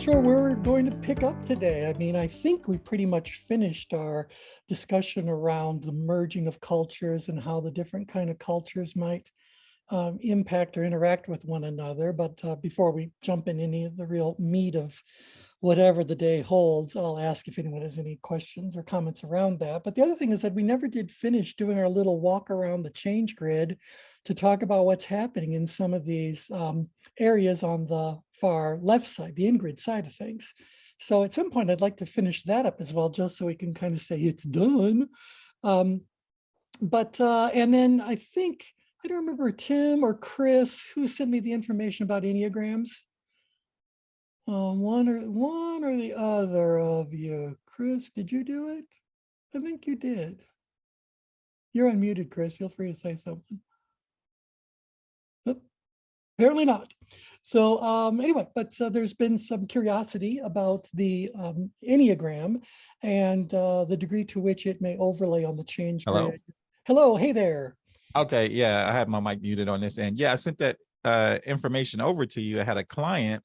sure where we're going to pick up today. I mean, I think we pretty much finished our discussion around the merging of cultures and how the different kind of cultures might impact or interact with one another. But before we jump in any of the real meat of whatever the day holds, I'll ask if anyone has any questions or comments around that. But the other thing is that we never did finish doing our little walk around the change grid to talk about what's happening in some of these areas on the far left side, the in-grid side of things. So at some point, I'd like to finish that up as well, just so we can kind of say it's done. And then I think, I don't remember Tim or Chris who sent me the information about Enneagrams. One or the other of you. Chris, did you do it? I think you did. You're unmuted, Chris. Feel free to say something. Oop, apparently not. So anyway, but there's been some curiosity about the Enneagram and the degree to which it may overlay on the change grid. Hello, hey there. Okay, yeah, I have my mic muted on this end. Yeah, I sent that information over to you. I had a client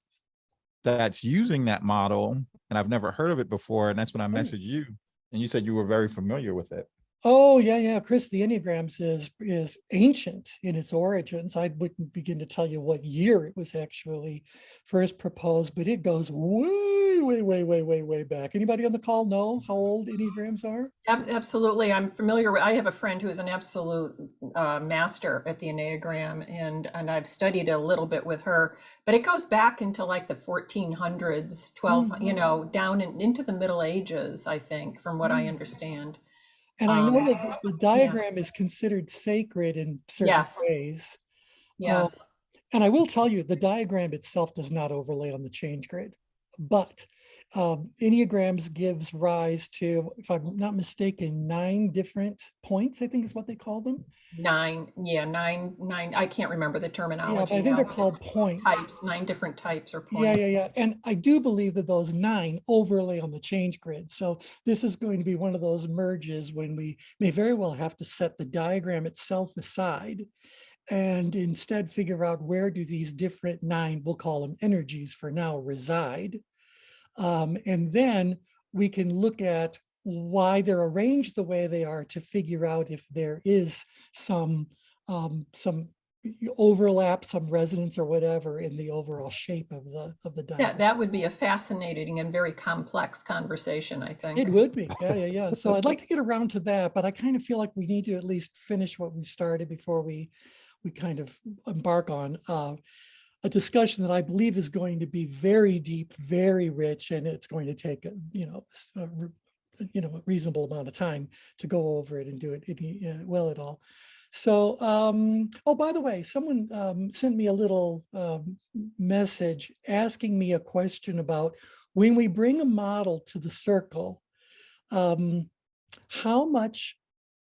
that's using that model, and I've never heard of it before, and that's when I messaged you, and you said you were very familiar with it. Oh, yeah, Chris, the Enneagrams is ancient in its origins. I wouldn't begin to tell you what year it was actually first proposed, but it goes way back. Anybody on the call know how old Enneagrams are? Absolutely. I'm familiar with, I have a friend who is an absolute master at the Enneagram, and I've studied a little bit with her, but it goes back into like the 1400s, 12, you know, down into the Middle Ages, I think, from what I understand. And I know that the diagram is considered sacred in certain ways. Yes. And I will tell you, the diagram itself does not overlay on the change grid, but Enneagrams gives rise to, if I'm not mistaken, 9 different points, I think is what they call them. Nine. I can't remember the terminology. Yeah, but I think they're called points. Types, 9 different types or points. Yeah. And I do believe that those 9 overlay on the change grid. So this is going to be one of those merges when we may very well have to set the diagram itself aside and instead figure out where do these different 9, we'll call them energies for now, reside. And then we can look at why they're arranged the way they are to figure out if there is some overlap, some resonance or whatever in the overall shape of the diagram. Yeah, that would be a fascinating and very complex conversation, I think. It would be, yeah. So I'd like to get around to that, but I kind of feel like we need to at least finish what we started before we kind of embark on a discussion that I believe is going to be very deep, very rich, and it's going to take a reasonable amount of time to go over it and do it well at all. So, oh, by the way, someone sent me a little message asking me a question about when we bring a model to the circle, how much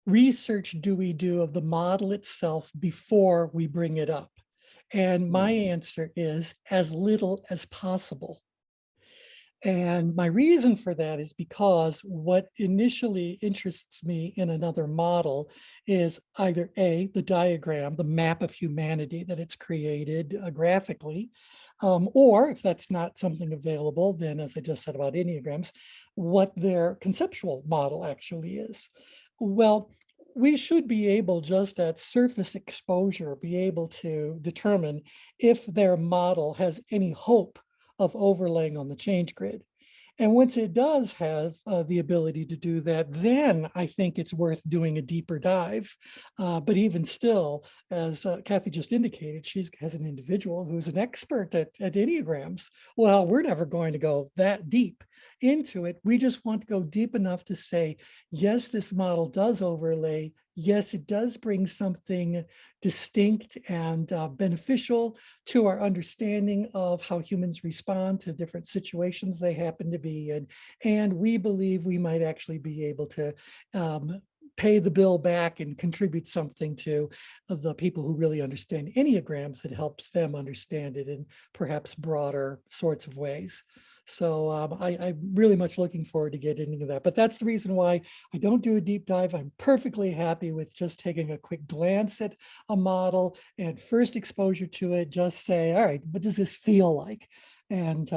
research do we do of the model itself before we bring it up? And my answer is as little as possible. And my reason for that is because what initially interests me in another model is either A, the diagram, the map of humanity that it's created graphically, or if that's not something available, then as I just said about Enneagrams, what their conceptual model actually is. Well, we should be able, just at surface exposure, be able to determine if their model has any hope of overlaying on the change grid. And once it does have the ability to do that, then I think it's worth doing a deeper dive. But even still, as Kathy just indicated, she has an individual who's an expert at Enneagrams. Well, we're never going to go that deep into it. We just want to go deep enough to say, yes, this model does overlay. Yes, it does bring something distinct and beneficial to our understanding of how humans respond to different situations they happen to be in. And we believe we might actually be able to pay the bill back and contribute something to the people who really understand Enneagrams that helps them understand it in perhaps broader sorts of ways. So I'm really much looking forward to getting into that. But that's the reason why I don't do a deep dive. I'm perfectly happy with just taking a quick glance at a model and first exposure to it, just say, all right, what does this feel like? And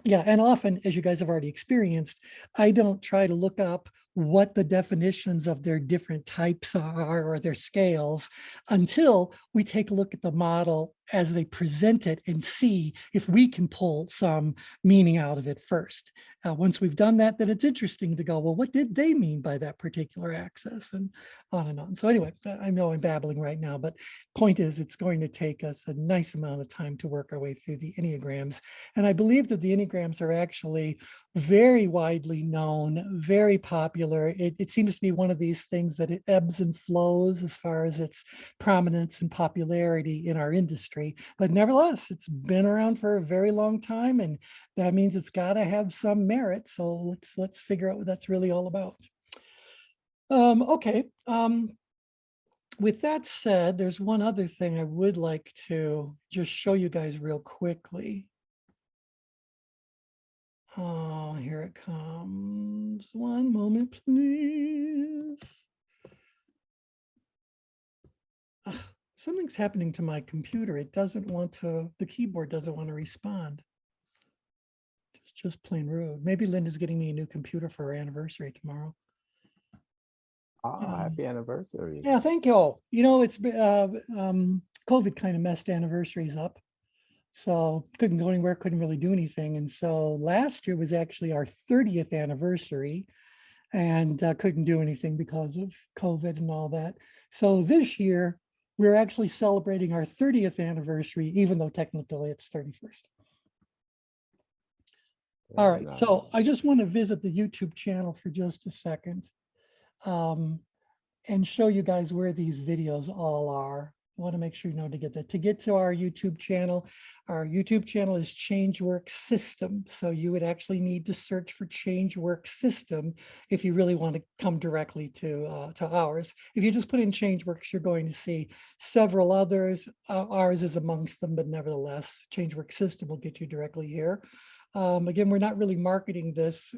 Yeah, and often, as you guys have already experienced, I don't try to look up what the definitions of their different types are or their scales until we take a look at the model as they present it and see if we can pull some meaning out of it first. Once we've done that, then it's interesting to go, well, what did they mean by that particular axis, and on and on. So anyway, I know I'm babbling right now, but point is, it's going to take us a nice amount of time to work our way through the Enneagrams. And I believe that the Enneagrams are actually very widely known, very popular. It seems to be one of these things that it ebbs and flows as far as its prominence and popularity in our industry. But nevertheless, it's been around for a very long time, and that means it's got to have some merit. So let's figure out what that's really all about. Okay. With that said, there's one other thing I would like to just show you guys real quickly. Oh, here it comes. One moment, please. Ugh, something's happening to my computer. It doesn't want to, the keyboard doesn't want to respond. It's just plain rude. Maybe Linda's getting me a new computer for her anniversary tomorrow. Happy anniversary. Yeah, thank you all. You know, it's COVID kind of messed anniversaries up. So couldn't go anywhere, couldn't really do anything. And so last year was actually our 30th anniversary, and couldn't do anything because of COVID and all that. So this year, we're actually celebrating our 30th anniversary, even though technically it's 31st. All right, so I just want to visit the YouTube channel for just a second and show you guys where these videos all are. I want to make sure you know to get that. To get to our YouTube channel is Changework System. So you would actually need to search for Changework System if you really want to come directly to ours. If you just put in Changeworks, you're going to see several others. Ours is amongst them, but nevertheless, Changework System will get you directly here. Again, we're not really marketing this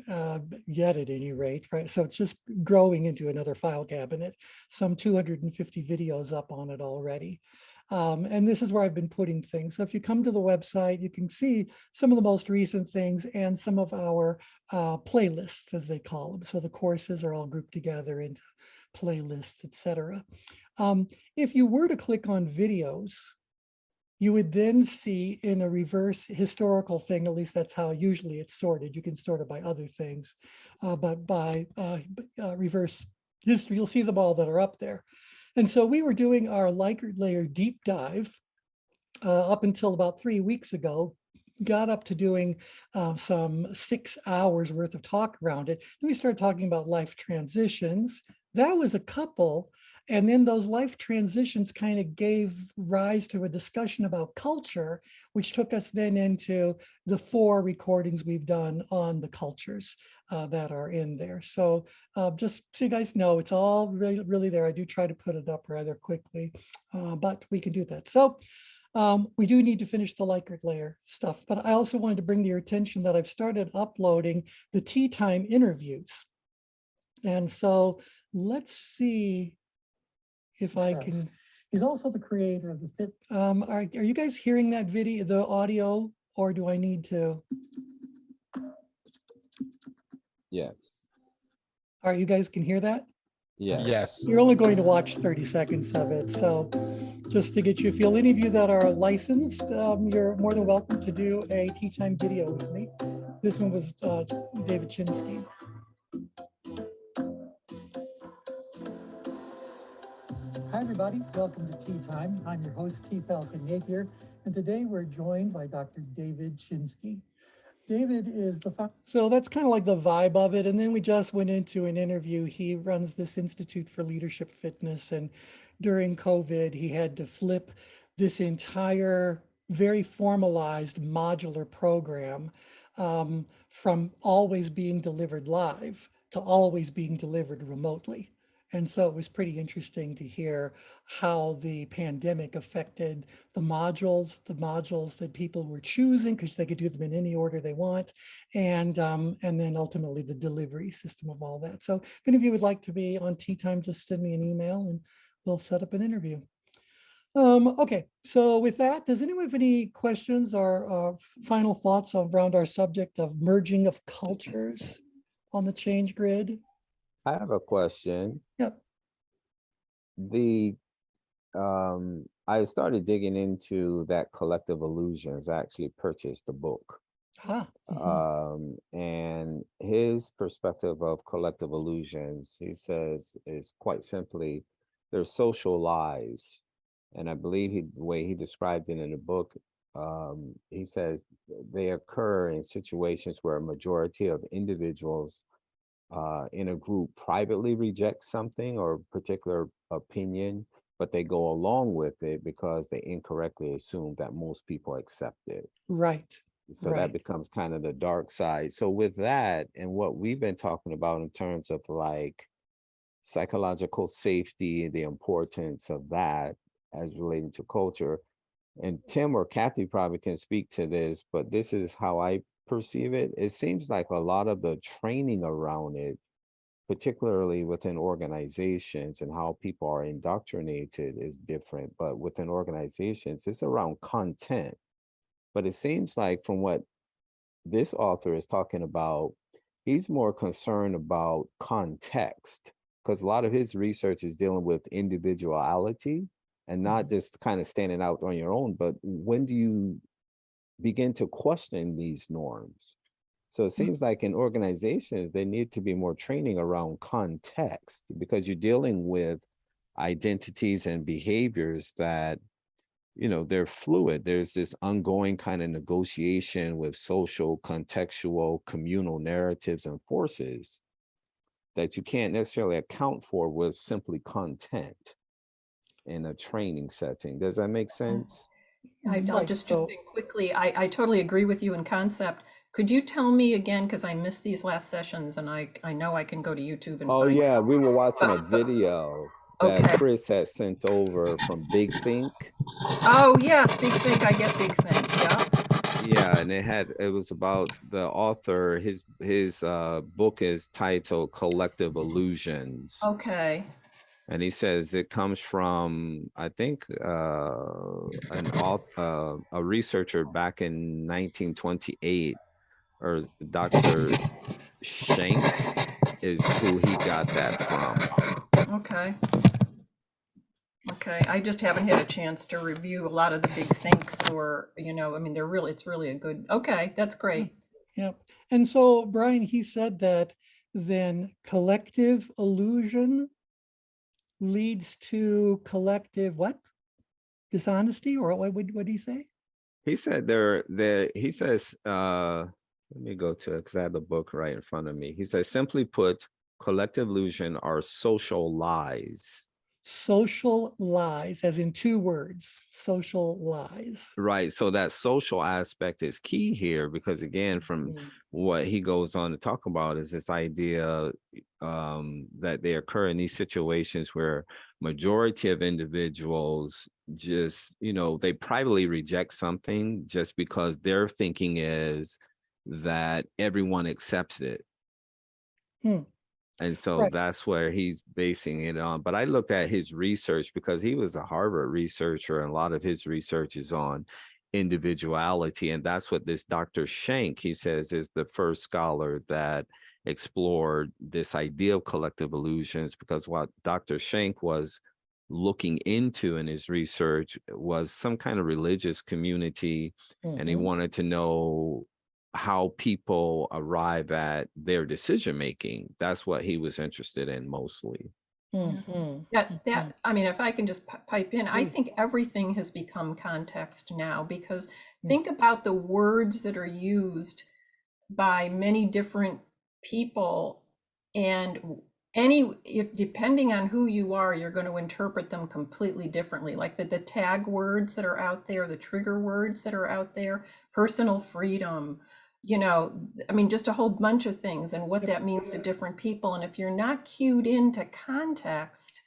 yet at any rate, right? So it's just growing into another file cabinet, some 250 videos up on it already. And this is where I've been putting things. So if you come to the website, you can see some of the most recent things and some of our playlists, as they call them. So the courses are all grouped together into playlists, etc. If you were to click on videos, you would then see in a reverse historical thing, at least that's how usually it's sorted. You can sort it by other things, but by reverse history, you'll see them all that are up there. And so we were doing our Likert layer deep dive up until about 3 weeks ago, got up to doing some 6 hours worth of talk around it. Then we started talking about life transitions. That was a couple. And then those life transitions kind of gave rise to a discussion about culture, which took us then into the 4 recordings we've done on the cultures that are in there. So just so you guys know, it's all really there. I do try to put it up rather quickly, but we can do that. So we do need to finish the Likert layer stuff, but I also wanted to bring to your attention that I've started uploading the tea time interviews. And so let's see if I can. He's also the creator of the fit. Are you guys hearing that video, the audio, or do I need to? Yes. All right, you guys can hear that? Yes. Yes. You're only going to watch 30 seconds of it. So just to get you a feel, any of you that are licensed, you're more than welcome to do a tea time video with me. This one was David Chinsky. Hi, everybody. Welcome to Tea Time. I'm your host, T. Falcon Napier, and today we're joined by Dr. David Chinsky. David is the so that's kind of like the vibe of it. And then we just went into an interview. He runs this Institute for Leadership Fitness, and during COVID, he had to flip this entire very formalized modular program from always being delivered live to always being delivered remotely. And so it was pretty interesting to hear how the pandemic affected the modules that people were choosing because they could do them in any order they want, and then ultimately the delivery system of all that. So if any of you would like to be on Tea Time, just send me an email and we'll set up an interview. Okay, so with that, does anyone have any questions or final thoughts around our subject of merging of cultures on the change grid? I have a question. Yep. The I started digging into that collective illusions. I actually purchased the book. Ah, And his perspective of collective illusions, he says, is quite simply they're social lies. And I believe the way he described it in the book, he says they occur in situations where a majority of individuals in a group privately reject something or particular opinion, but they go along with it because they incorrectly assume that most people accept it. right, So that right. becomes kind of the dark side. So with that and what we've been talking about in terms of like psychological safety, the importance of that as relating to culture, and Tim or Kathy probably can speak to this, but this is how I perceive it. It seems like a lot of the training around it, particularly within organizations and how people are indoctrinated, is different. But within organizations, it's around content. But it seems like from what this author is talking about, he's more concerned about context because a lot of his research is dealing with individuality and not just kind of standing out on your own, but when do you begin to question these norms? So it seems like in organizations, there need to be more training around context because you're dealing with identities and behaviors that, they're fluid. There's this ongoing kind of negotiation with social, contextual, communal narratives and forces that you can't necessarily account for with simply content in a training setting. Does that make sense? I'll Right, just so jump in quickly. I totally agree with you in concept. Could you tell me again, because I missed these last sessions and I know I can go to YouTube and Oh find yeah, it. we were watching a video that Okay. Chris had sent over from Big Think. Oh, yeah, Big Think. I get Big Think. Yeah. Yeah, and it was about the author. His book is titled Collective Illusions. Okay. And he says it comes from, I think, a researcher back in 1928, or Dr. Schenck is who he got that from. Okay. Okay. I just haven't had a chance to review a lot of the big thinks or, I mean, it's really a good, okay, that's great. yep. And so Brian, he said that then collective illusion leads to collective what? Dishonesty, or what did he say? He said he says, let me go to it because I have the book right in front of me. He says, simply put, collective illusion are social lies. Social lies, as in two words, social lies. Right. So that social aspect is key here because again, from what he goes on to talk about is this idea that they occur in these situations where majority of individuals just, they privately reject something just because their thinking is that everyone accepts it. And so Right. that's where he's basing it on. But I looked at his research because he was a Harvard researcher, and a lot of his research is on individuality. And that's what this Dr. Schenck, he says, is the first scholar that explored this idea of collective illusions, because what Dr. Schenck was looking into in his research was some kind of religious community, and he wanted to know how people arrive at their decision making. That's what he was interested in mostly. I mean, if I can just pipe in, I think everything has become context now because think about the words that are used by many different people, and depending on who you are, you're going to interpret them completely differently. Like the tag words that are out there, the trigger words that are out there, personal freedom, I mean, just a whole bunch of things and what that means to different people. And if you're not cued into context,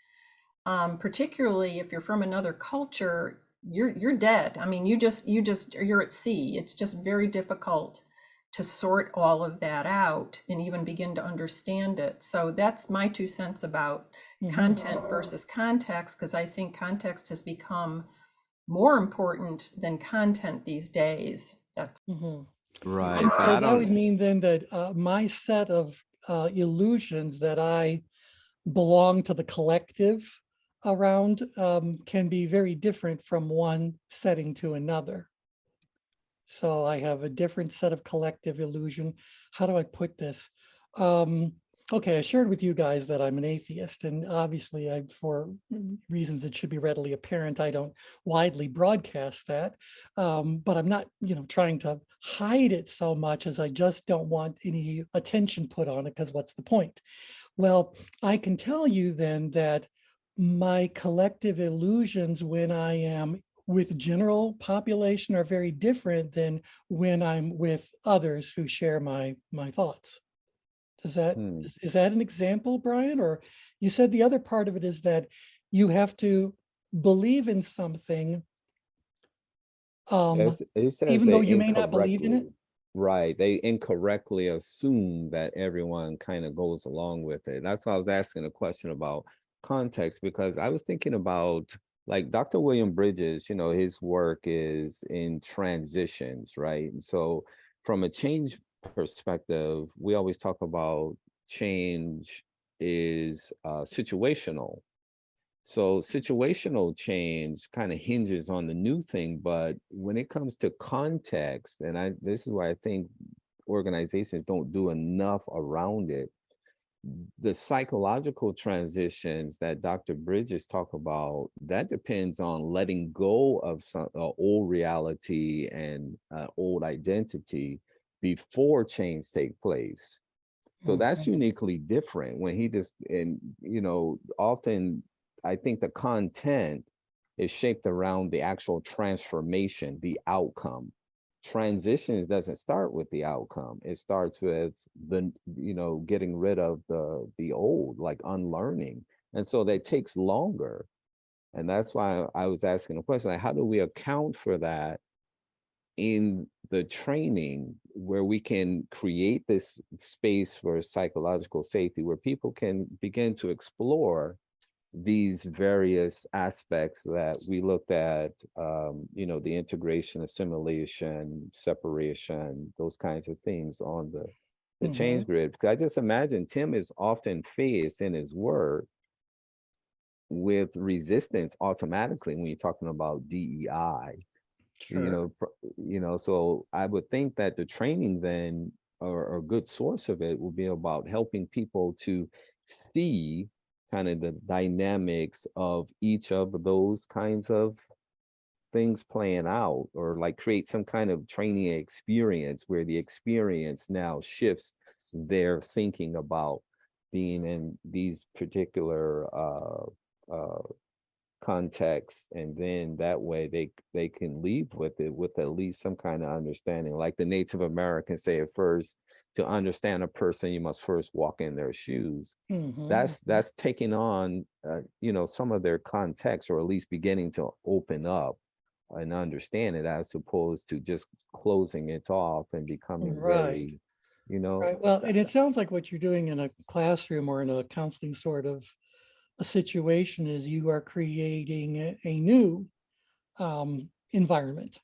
particularly if you're from another culture, you're dead. I mean, you're at sea. It's just very difficult to sort all of that out and even begin to understand it. So that's my 2 cents about content versus context, because I think context has become more important than content these days. That's Right. And But so I that would don't, mean then that my set of illusions that I belong to the collective around can be very different from one setting to another. So I have a different set of collective illusion. How do I put this? Okay, I shared with you guys that I'm an atheist, and obviously for reasons that should be readily apparent, I don't widely broadcast that. But I'm not, trying to hide it so much as I just don't want any attention put on it, because what's the point? Well, I can tell you then that my collective illusions when I am with general population are very different than when I'm with others who share my thoughts. Is that an example, Brian? Or you said the other part of it is that you have to believe in something, it says even though they you may not believe in it. incorrectly, right? They incorrectly assume that everyone kind of goes along with it. That's why I was asking a question about context, because I was thinking about like Dr. William Bridges, his work is in transitions, right? And so from a change perspective, we always talk about change is situational. So situational change kind of hinges on the new thing, but when it comes to context, and this is why I think organizations don't do enough around it, the psychological transitions that Dr. Bridges talk about, that depends on letting go of some old reality and old identity before change take place. So that's uniquely different when he just, and often I think the content is shaped around the actual transformation, the outcome. Transitions doesn't start with the outcome. It starts with the, getting rid of the old, like unlearning. And so that takes longer. And that's why I was asking a question, like, how do we account for that in the training where we can create this space for psychological safety, where people can begin to explore these various aspects that we looked at, the integration, assimilation, separation, those kinds of things on the change grid. Because I just imagine Tim is often faced in his work with resistance automatically when you're talking about DEI. Sure. So I would think that the training then, or a good source of it, will be about helping people to see kind of the dynamics of each of those kinds of things playing out, or like create some kind of training experience where the experience now shifts their thinking about being in these particular context, and then that way they can leave with it with at least some kind of understanding. Like the Native Americans say at first, to understand a person you must first walk in their shoes. That's taking on some of their context, or at least beginning to open up and understand it, as opposed to just closing it off and becoming very Right. Well, and it sounds like what you're doing in a classroom or in a counseling sort of a situation is you are creating a new environment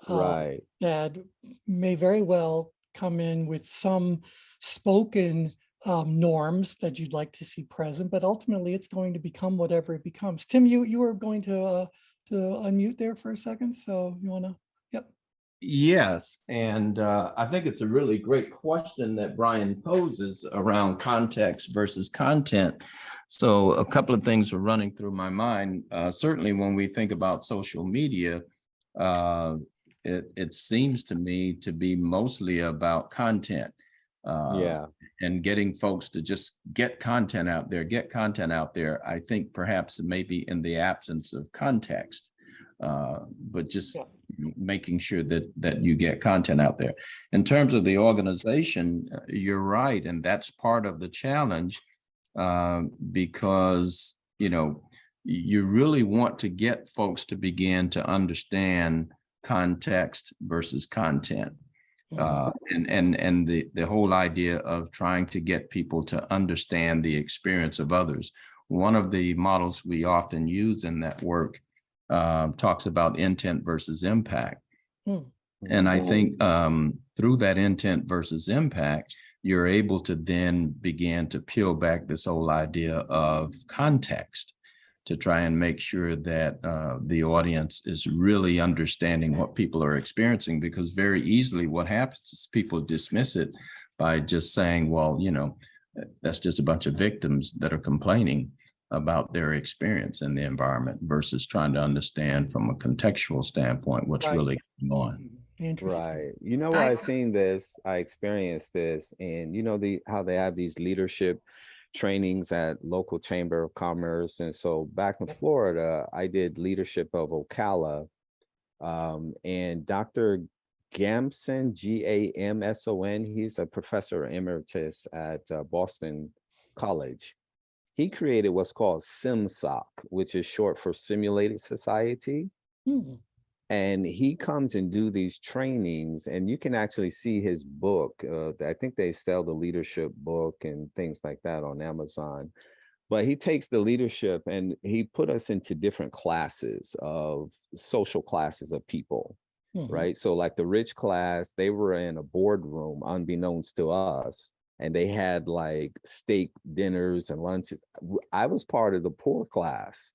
right. that may very well come in with some spoken norms that you'd like to see present, but ultimately it's going to become whatever it becomes. Tim, you were going to unmute there for a second, so you want to? Yep. Yes, and I think it's a really great question that Brian poses around context versus content. So a couple of things are running through my mind. Certainly when we think about social media, it seems to me to be mostly about content. And getting folks to just get content out there. I think perhaps maybe in the absence of context, but just making sure that you get content out there. In terms of the organization, you're right, and that's part of the challenge, because you really want to get folks to begin to understand context versus content. And the whole idea of trying to get people to understand the experience of others. One of the models we often use in that work talks about intent versus impact. And I think through that intent versus impact, you're able to then begin to peel back this whole idea of context to try and make sure that the audience is really understanding what people are experiencing, because very easily what happens is people dismiss it by just saying, well, you know, that's just a bunch of victims that are complaining about their experience in the environment versus trying to understand from a contextual standpoint what's really going on. Interesting. Right. You know, I seen this, I experienced this, and you know, how they have these leadership trainings at local chamber of commerce. And so back in Florida, I did leadership of Ocala, and Dr. Gamson, Gamson, he's a professor emeritus at Boston College. He created what's called SimSoc, which is short for Simulated Society. And he comes and do these trainings, and you can actually see his book. I think they sell the leadership book and things like that on Amazon. But he takes the leadership and he put us into different classes of social classes of people, right? So like the rich class, they were in a boardroom unbeknownst to us, and they had like steak dinners and lunches. I was part of the poor class.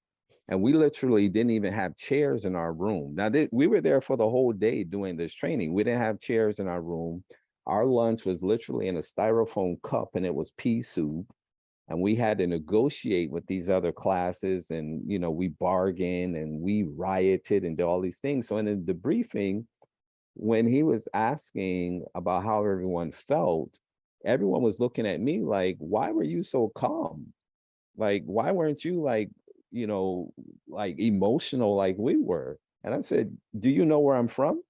And we literally didn't even have chairs in our room. Now, we were there for the whole day doing this training. We didn't have chairs in our room. Our lunch was literally in a styrofoam cup, and it was pea soup. And we had to negotiate with these other classes, and, you know, we bargained and we rioted and did all these things. So in the debriefing, when he was asking about how everyone felt, everyone was looking at me like, why were you so calm? Like, why weren't you like, you know, like emotional like we were? And I said, do you know where I'm from?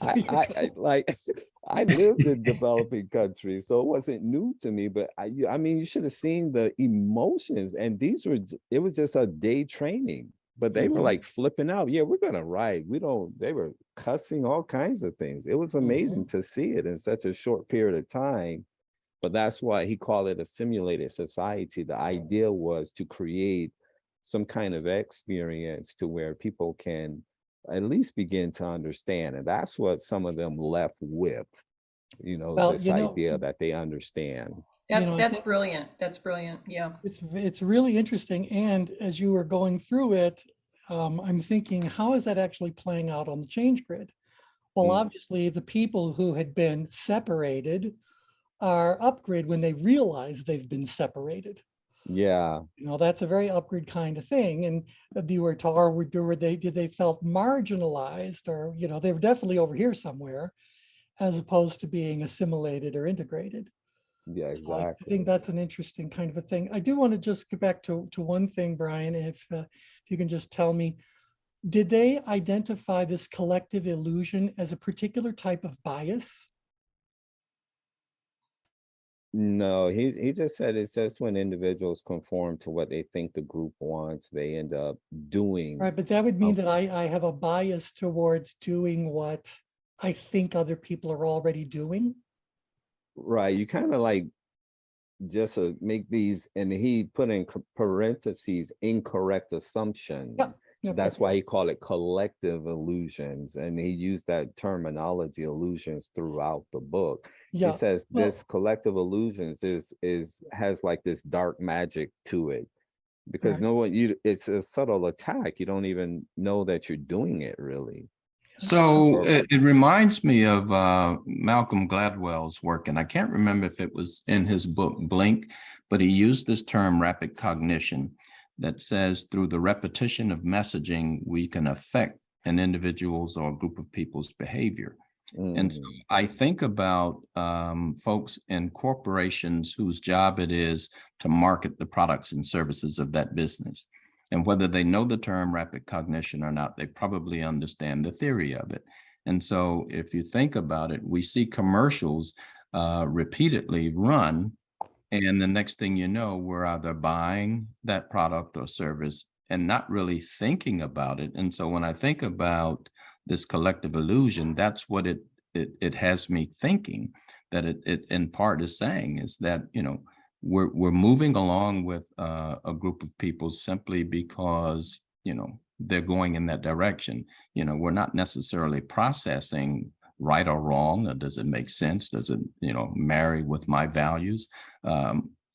I lived in developing countries, so it wasn't new to me, but I mean, you should have seen the emotions. And it was just a day training, but they were like flipping out. Yeah, we're gonna ride. They were cussing all kinds of things. It was amazing to see it in such a short period of time. But that's why he called it a simulated society. The idea was to create some kind of experience to where people can at least begin to understand. And that's what some of them left with, you know, this idea that they understand. That's brilliant. That's brilliant. Yeah. It's really interesting. And as you were going through it, I'm thinking, how is that actually playing out on the change grid? Well, obviously the people who had been separated are upgrid when they realize they've been separated. Yeah, you know, that's a very upgrade kind of thing. And you were told, or they felt marginalized, or, you know, they were definitely over here somewhere, as opposed to being assimilated or integrated. Yeah, exactly. So I think that's an interesting kind of a thing. I do want to just get back to one thing, Brian, if you can just tell me, did they identify this collective illusion as a particular type of bias? No, he just said it's just when individuals conform to what they think the group wants, they end up doing. Right, but that would mean that I have a bias towards doing what I think other people are already doing. Right, you kind of like just make these, and he put in parentheses, incorrect assumptions. That's why he called it collective illusions, and he used that terminology, illusions, throughout the book. He says this collective illusions has like this dark magic to it, because it's a subtle attack. You don't even know that you're doing it, really. So it reminds me of Malcolm Gladwell's work, and I can't remember if it was in his book Blink, but he used this term rapid cognition that says through the repetition of messaging, we can affect an individual's or a group of people's behavior. And so I think about folks in corporations whose job it is to market the products and services of that business. And whether they know the term rapid cognition or not, they probably understand the theory of it. And so if you think about it, we see commercials repeatedly run, and the next thing you know, we're either buying that product or service and not really thinking about it. And so when I think about this collective illusion, that's what it it has me thinking that it in part is saying is that, we're moving along with a group of people simply because, they're going in that direction. We're not necessarily processing right or wrong, or does it make sense? Does it, marry with my values?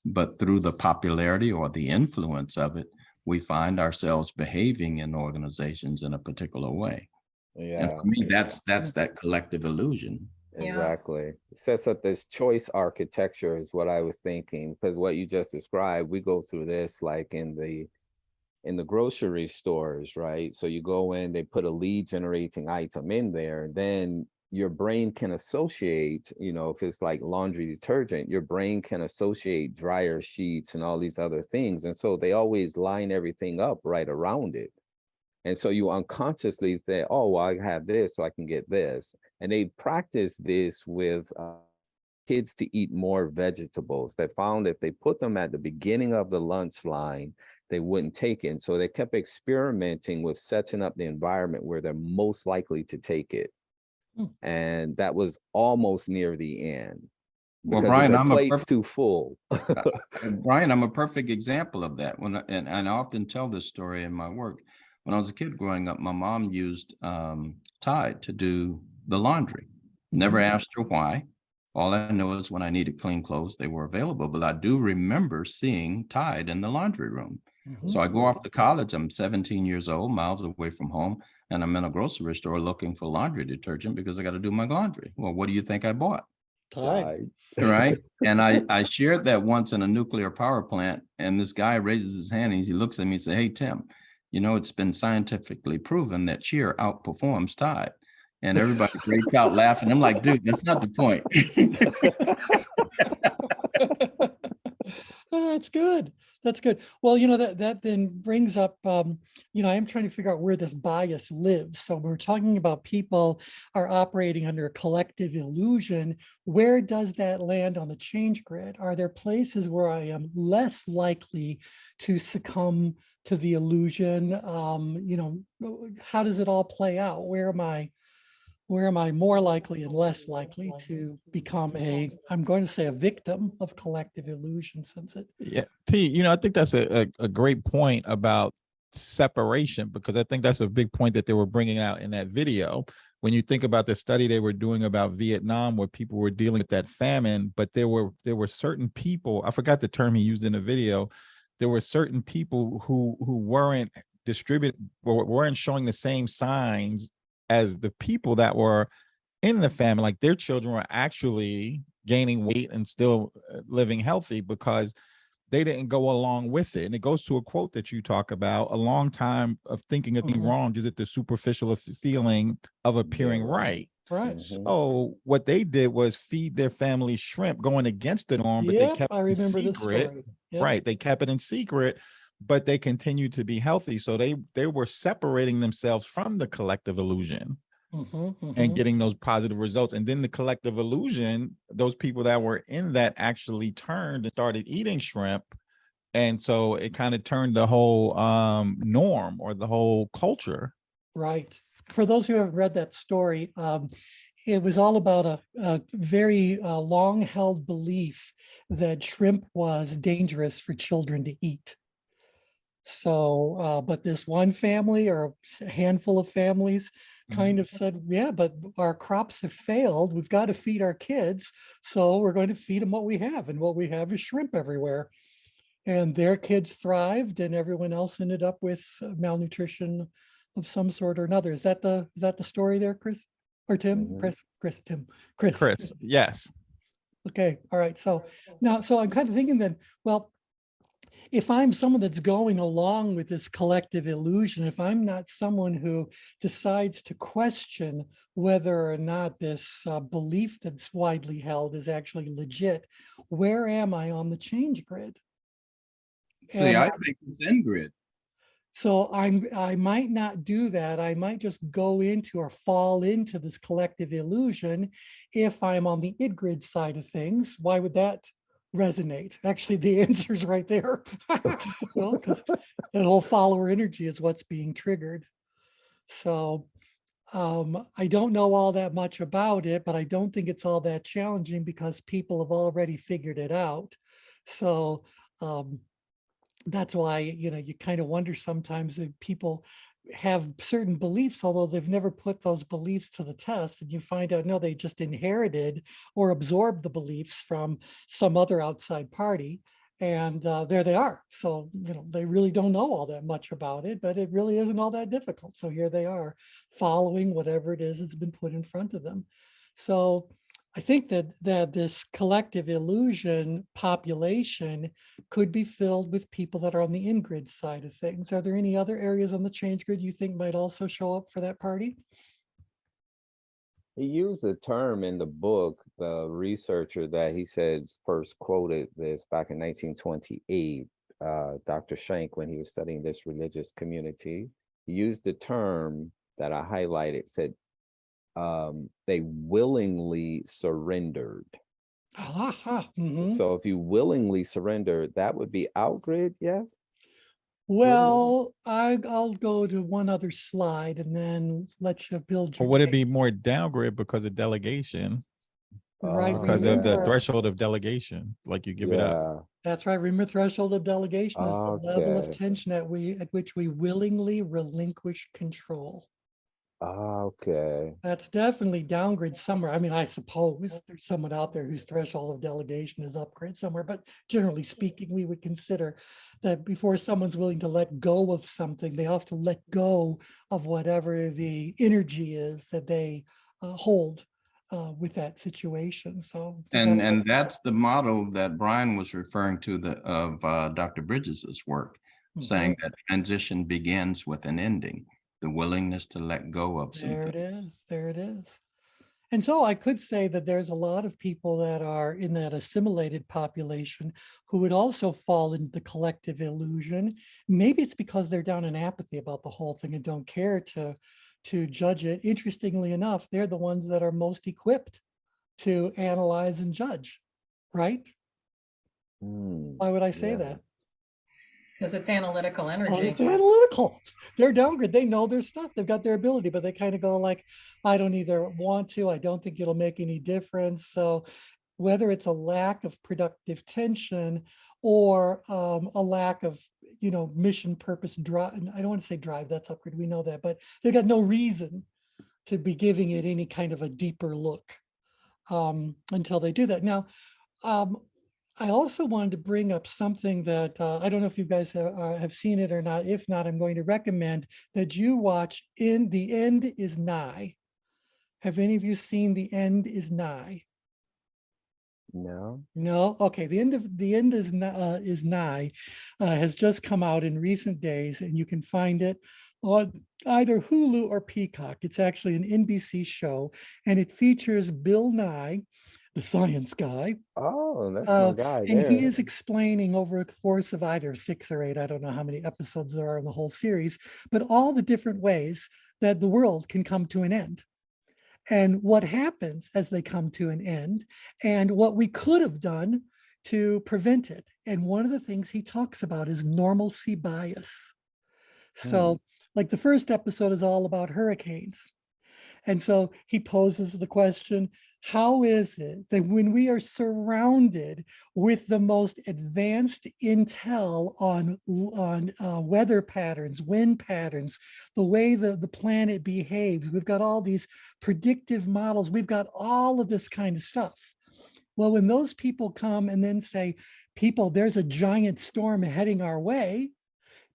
But through the popularity or the influence of it, we find ourselves behaving in organizations in a particular way. Yeah. And for me, that's that collective illusion. Exactly. It sets up this choice architecture is what I was thinking, because what you just described, we go through this like in the grocery stores, right? So you go in, they put a lead generating item in there, then your brain can associate, if it's like laundry detergent, your brain can associate dryer sheets and all these other things. And so they always line everything up right around it. And so you unconsciously say, oh, well, I have this, so I can get this. And they practice this with kids to eat more vegetables. They found if they put them at the beginning of the lunch line, they wouldn't take it. And so they kept experimenting with setting up the environment where they're most likely to take it. And that was almost near the end. Well, Because Brian, the plate's too full. Brian, I'm a perfect example of that. And I often tell this story in my work. When I was a kid growing up, my mom used Tide to do the laundry. Never asked her why. All I know is when I needed clean clothes, they were available. But I do remember seeing Tide in the laundry room. So I go off to college. I'm 17 years old, miles away from home, and I'm in a grocery store looking for laundry detergent because I got to do my laundry. Well, what do you think I bought? Tide. Right. And I shared that once in a nuclear power plant, and this guy raises his hand and he looks at me and says, hey, Tim, it's been scientifically proven that cheer outperforms Tide. And everybody breaks out laughing. I'm like, dude, that's not the point. Oh, that's good. That's good. Well, that then brings up, I'm trying to figure out where this bias lives. So we're talking about people are operating under a collective illusion. Where does that land on the change grid? Are there places where I am less likely to succumb to the illusion? How does it all play out? Where am I more likely and less likely to become I'm going to say a victim of collective illusion since it. Yeah. T, I think that's a great point about separation, because I think that's a big point that they were bringing out in that video. When you think about the study they were doing about Vietnam, where people were dealing with that famine, but there were certain people, I forgot the term he used in the video. There were certain people who weren't weren't showing the same signs as the people that were in the famine. Like their children were actually gaining weight and still living healthy because they didn't go along with it. And it goes to a quote that you talk about: a long time of thinking of being wrong is it the superficial feeling of appearing right. Right. So what they did was feed their family shrimp, going against the norm, but they kept it in secret. Right. They kept it in secret, but they continued to be healthy. So they were separating themselves from the collective illusion and getting those positive results. And then the collective illusion, those people that were in that actually turned and started eating shrimp. And so it kind of turned the whole norm or the whole culture. Right. For those who haven't read that story, it was all about a very long-held belief that shrimp was dangerous for children to eat. So, but this one family or a handful of families kind of said, yeah, but our crops have failed. We've got to feed our kids. So we're going to feed them what we have. And what we have is shrimp everywhere. And their kids thrived and everyone else ended up with malnutrition of some sort or another. Is that the story there, Chris? Or Tim? Chris. Yes. Okay. All right. So now, I'm kind of thinking then, well, if I'm someone that's going along with this collective illusion, if I'm not someone who decides to question whether or not this belief that's widely held is actually legit, where am I on the change grid? See, I think it's in grid. So I might not do that. I might just go into or fall into this collective illusion if I'm on the id grid side of things. Why would that resonate? Actually, the answer is right there. Well, that whole follower energy is what's being triggered. So I don't know all that much about it, but I don't think it's all that challenging because people have already figured it out. So that's why, you kind of wonder sometimes if people have certain beliefs, although they've never put those beliefs to the test, and you find out, no, they just inherited or absorbed the beliefs from some other outside party. And there they are. So, they really don't know all that much about it, but it really isn't all that difficult. So here they are following whatever it is that's been put in front of them. So I think that this collective illusion population could be filled with people that are on the in-grid side of things. Are there any other areas on the change grid you think might also show up for that party? He used the term in the book, the researcher that he said first quoted this back in 1928, Dr. Shank, when he was studying this religious community. He used the term that I highlighted, said they willingly surrendered. So if you willingly surrender, that would be outgrid, yeah? Well, I'll go to one other slide and then let you build Or your would it case. be more downgrade because of delegation? Right, Because of the remember, threshold of delegation, like you give it up. that's right. Remember, threshold of delegation is the level of Okay. tension at which we willingly relinquish control. Okay. That's definitely downgrade somewhere. I mean, I suppose there's someone out there whose threshold of delegation is upgrade somewhere, but generally speaking, we would consider that before someone's willing to let go of something, they have to let go of whatever the energy is that they hold with that situation. So And that's the model that Brian was referring to of Dr. Bridges's work, saying that transition begins with an ending, the willingness to let go of there something. it is. There it is. And so I could say that there's a lot of people that are in that assimilated population who would also fall into the collective illusion. Maybe it's because they're down in apathy about the whole thing and don't care to judge it. Interestingly enough, they're the ones that are most equipped to analyze and judge, right? Why would I say that? Because it's analytical Oh, energy. it's analytical. They're downgrade. They know their stuff. They've got their ability, but they kind of go like, I don't either want to, I don't think it'll make any difference. So whether it's a lack of productive tension or a lack of, mission, purpose, drive. I don't want to say drive, that's upgrade. We know that, but they've got no reason to be giving it any kind of a deeper look until they do that. Now, I also wanted to bring up something that I don't know if you guys have seen it or not. If not, I'm going to recommend that you watch In the End is Nigh. Have any of you seen The End is Nigh? No. No. Okay. The end is nigh has just come out in recent days, and you can find it on either Hulu or Peacock. It's actually an NBC show, and it features Bill Nye, the science guy. Oh, that's my guy And he there. is explaining over a course of either 6 or 8, I don't know how many episodes there are in the whole series, but all the different ways that the world can come to an end and what happens as they come to an end and what we could have done to prevent it. And one of the things he talks about is normalcy bias. So like the first episode is all about hurricanes. And so he poses the question, how is it that when we are surrounded with the most advanced intel on weather patterns, wind patterns, the way the planet behaves, we've got all these predictive models, we've got all of this kind of stuff. Well, when those people come and then say, people, there's a giant storm heading our way,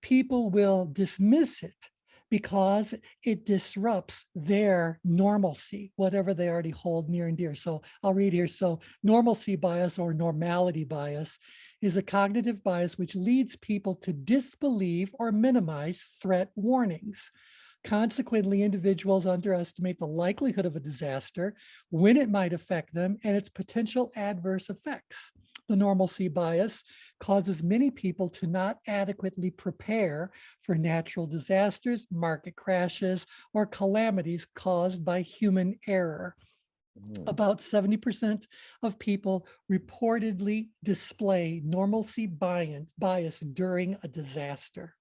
people will dismiss it because it disrupts their normalcy, whatever they already hold near and dear. So I'll read here. So normalcy bias or normality bias is a cognitive bias which leads people to disbelieve or minimize threat warnings. Consequently, individuals underestimate the likelihood of a disaster, when it might affect them, and its potential adverse effects. The normalcy bias causes many people to not adequately prepare for natural disasters, market crashes, or calamities caused by human error. About 70% of people reportedly display normalcy bias during a disaster.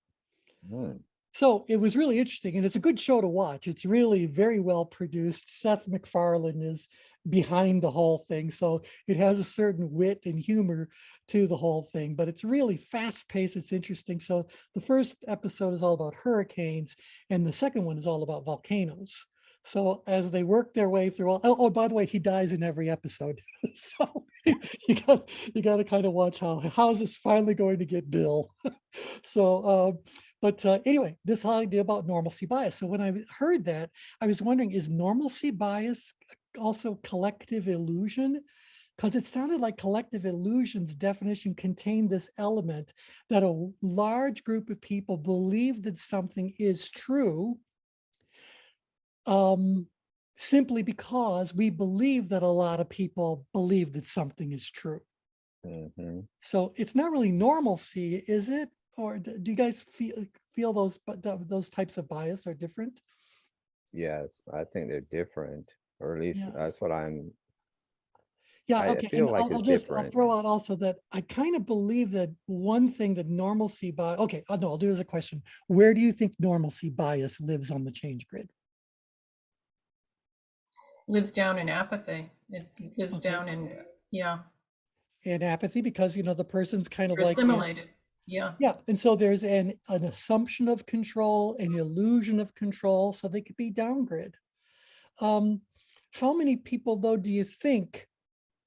So it was really interesting, and it's a good show to watch. It's really very well produced. Seth MacFarlane is behind the whole thing, so it has a certain wit and humor to the whole thing, but it's really fast paced. It's interesting. So the first episode is all about hurricanes, and the second one is all about volcanoes. So as they work their way through all, oh, by the way, he dies in every episode. So you got to kind of watch how is this finally going to get Bill? So but anyway, this whole idea about normalcy bias. So when I heard that, I was wondering, is normalcy bias also collective illusion? Because it sounded like collective illusion's definition contained this element that a large group of people believe that something is true, simply because we believe that a lot of people believe that something is true. So it's not really normalcy, is it? Or do you guys feel those types of bias are different? Yes, I think they're different, or at least that's what Yeah, I okay. feel And like I'll it's just different. throw out also that I kind of believe that one thing that normalcy bias, okay, no, I'll do as a question. Where do you think normalcy bias lives on the change grid? Lives down in apathy. It lives down in, yeah. And apathy, because the person's kind of You're like assimilated. Yeah. Yeah, and so there's an assumption of control, an illusion of control, so they could be downgraded. How many people, though, do you think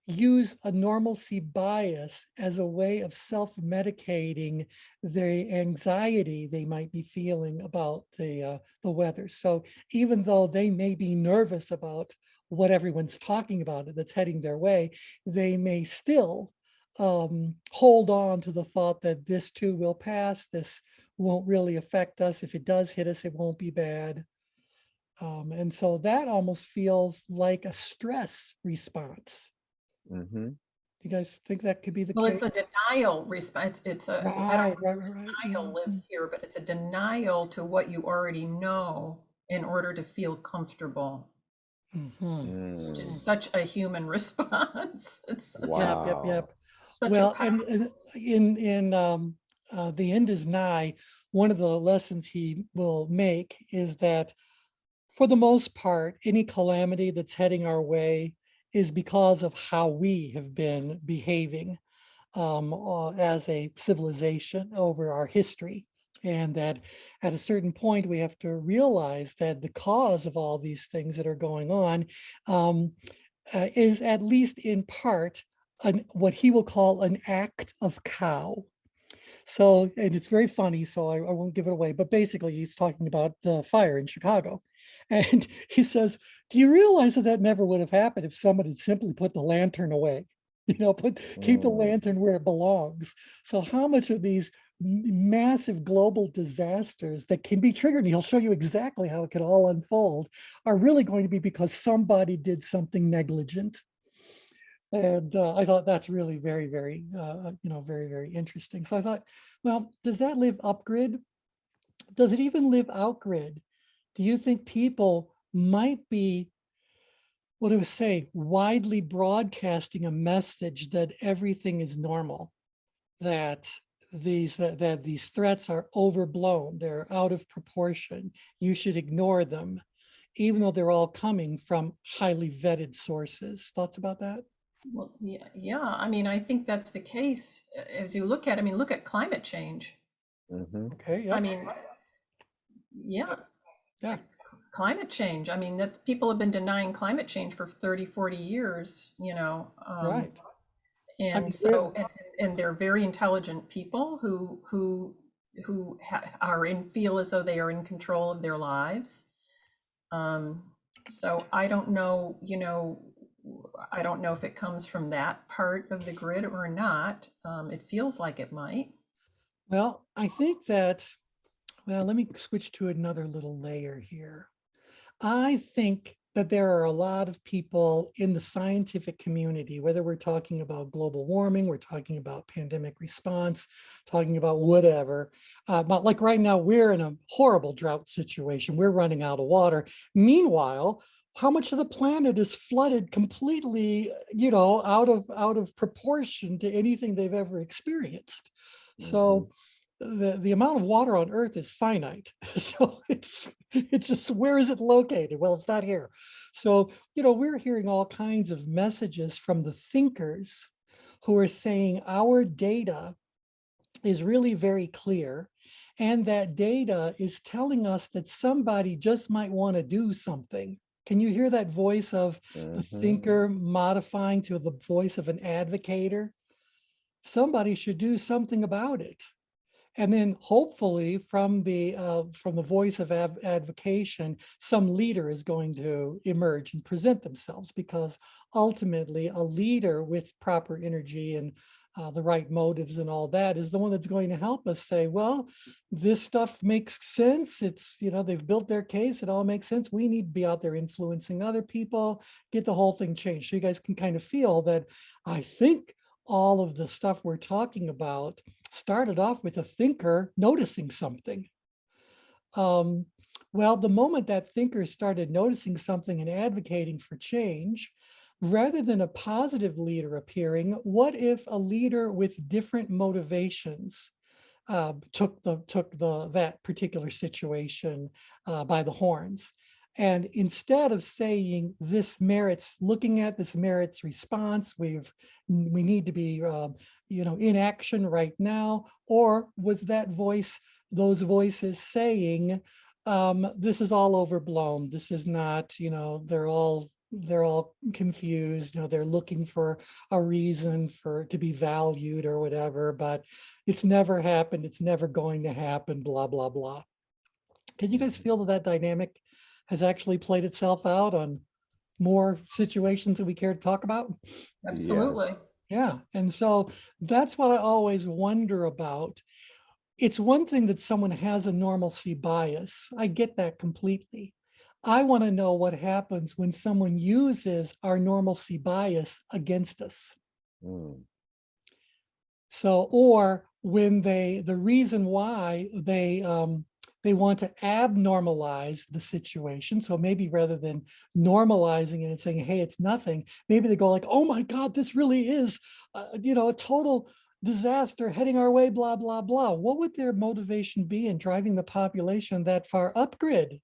use a normalcy bias as a way of self-medicating the anxiety they might be feeling about the weather? So even though they may be nervous about what everyone's talking about that's heading their way, they may still hold on to the thought that this too will pass. This won't really affect us. If it does hit us, it won't be bad. And so that almost feels like a stress response. You guys think that could be the Well, case? it's a denial response. It's a I don't know if Right. denial lives here, but it's a denial to what you already know in order to feel comfortable. Which is such a human response. It's Yep. such a Well, power. and in The End Is Nigh, one of the lessons he will make is that for the most part, any calamity that's heading our way is because of how we have been behaving as a civilization over our history. And that at a certain point, we have to realize that the cause of all these things that are going on is at least in part what he will call an act of cow. So, and it's very funny, so I won't give it away, but basically he's talking about the fire in Chicago. And he says, do you realize that never would have happened if someone had simply put the lantern away? Keep the lantern where it belongs. So how much of these massive global disasters that can be triggered, and he'll show you exactly how it can all unfold, are really going to be because somebody did something negligent. And I thought that's really very, very, very, very interesting. So I thought, well, does that live up grid? Does it even live out grid? Do you think people might be, what do I say, widely broadcasting a message that everything is normal, that these threats are overblown, they're out of proportion, you should ignore them, even though they're all coming from highly vetted sources? Thoughts about that? Well, yeah. I mean, I think that's the case as you look at. I mean, look at climate change. Okay. Yeah. I mean, yeah. Climate change. I mean, that's people have been denying climate change for 30, 40 years. Right. And so, and they're very intelligent people who feel as though they are in control of their lives. So I don't know, I don't know if it comes from that part of the grid or not. It feels like it might. Well, I think that, let me switch to another little layer here. I think that there are a lot of people in the scientific community, whether we're talking about global warming, we're talking about pandemic response, talking about whatever, but like right now, we're in a horrible drought situation. We're running out of water. Meanwhile, how much of the planet is flooded completely, out of proportion to anything they've ever experienced. So the amount of water on Earth is finite. So it's just, where is it located? Well, it's not here. So, we're hearing all kinds of messages from the thinkers who are saying our data is really very clear. And that data is telling us that somebody just might want to do something. Can you hear that voice of the thinker modifying to the voice of an advocator? Somebody should do something about it. And then hopefully from the voice of advocation, some leader is going to emerge and present themselves, because ultimately a leader with proper energy and the right motives and all that is the one that's going to help us say, well, this stuff makes sense. It's, they've built their case. It all makes sense. We need to be out there influencing other people, get the whole thing changed. So you guys can kind of feel that I think all of the stuff we're talking about started off with a thinker noticing something. Well, the moment that thinker started noticing something and advocating for change, rather than a positive leader appearing, what if a leader with different motivations took that particular situation by the horns? And instead of saying looking at this merits response, we need to be in action right now, or was those voices saying this is all overblown, this is not, they're all confused, they're looking for a reason to be valued or whatever, but it's never happened, it's never going to happen, blah blah blah. Can you guys feel that dynamic has actually played itself out on more situations that we care to talk about? Absolutely. Yes. Yeah. And so that's what I always wonder about. It's one thing that someone has a normalcy bias. I get that completely. I want to know what happens when someone uses our normalcy bias against us. So, or when the reason why they want to abnormalize the situation. So maybe rather than normalizing it and saying, hey, it's nothing, maybe they go like, oh my God, this really is, a total disaster heading our way, blah, blah, blah. What would their motivation be in driving the population that far up grid?